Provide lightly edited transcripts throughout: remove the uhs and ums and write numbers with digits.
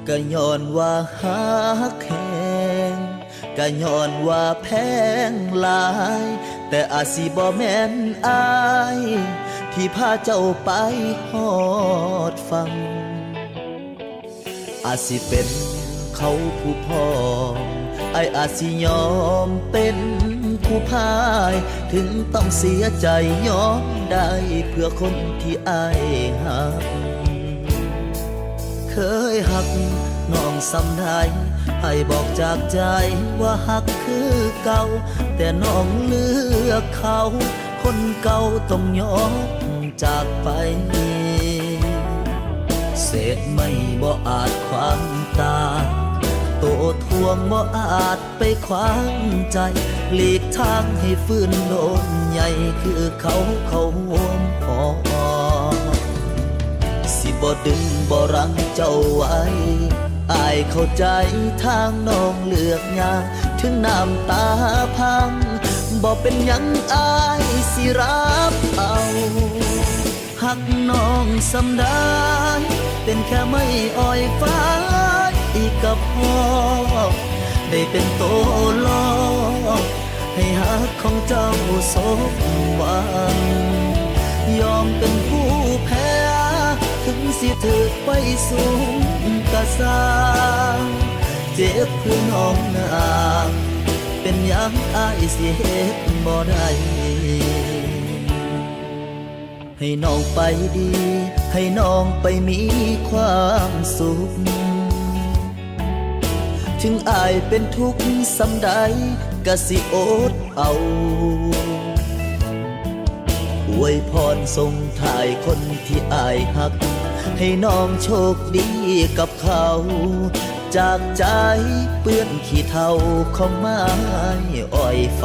ก็ย้อนว่าฮักแหงก็ย้อนว่าแพงหลายแต่อาจสิบ่แม่นอายที่พาเจ้าไปฮอดฟังอาจสิเป็นเขาผู้พ่ออาจสิยอมเป็นผู้พ่ายถึงต้องเสียใจยอมได้เพื่อคนที่อายหักเคยหักน้องสำได้ให้บอกจากใจว่าหักคือเก่าแต่น้องเลือกเขาคนเก่าต้องยอมจากไปเศษไม่บ่อาจความตาโตทวงบ่อาจไปขวางใจหลีกทางให้ฟื้นโดนใหญ่คือเขาห่วงพอสิบ่ดึงบ่รั้งเจ้าไว้อายเข้าใจทางน้องเลือกยากถึงน้ำตาพังบ่เป็นหยังอายสิรับเอาหักน้องสำได้เป็นแค่ไม่อ่อยฟ้าอีกกับพ่อได้เป็นโตลอให้หักของเจ้าสมหวังยอมเป็นผู้แพ้ถึงสิถือไปสูงกะสร้างเจ็บเพื่อน้องนางเป็นหยังอายสิเฮ็ดบ่ได้ให้น้องไปดีให้น้องไปมีความสุขถึงอายเป็นทุกข์สำใดกะสิอดเอาอวยพรส่งถ่ายคนที่อายหักให้น้องโชคดีกับเขาจากใจเปื้อนขี้เถ้าของไม้อ้อยไฟ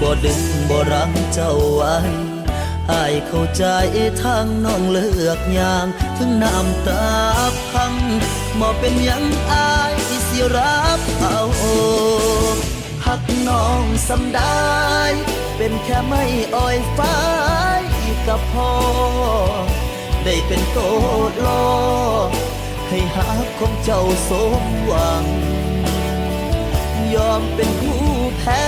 บ่ดึงบ่รั้งเจ้าไว้อายเข้าใจทางน้องเลือกอย่างถึงน้ำตาพังบ่เป็นหยังอายสิรับเอาหักน้องสำได้เป็นแค่ไม่อ่อยฟ้ากับพ่อได้เป็นโตลอให้หักของเจ้าสมหวังยอมเป็นผู้แพ้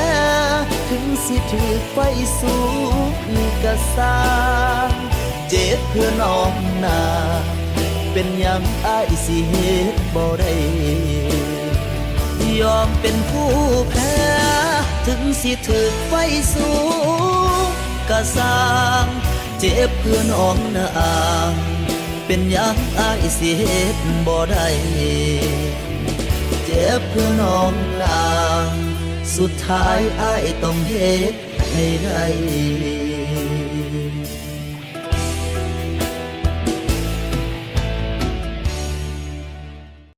ถึงสิถือไฟสูงกะสร้างเจ็บเพื่อน้องนาเป็นหยังอายสิเฮ็ดบ่ได้ยอมเป็นผู้แพ้ถึงสิถือไฟสูงกะสร้างเจ็บเพื่อน้องนาเป็นหยังอายสิเฮ็ดบ่ได้เจ็บเพื่อน้องนางสุดท้ายอ้ายต้องเฮ็ดให้ได้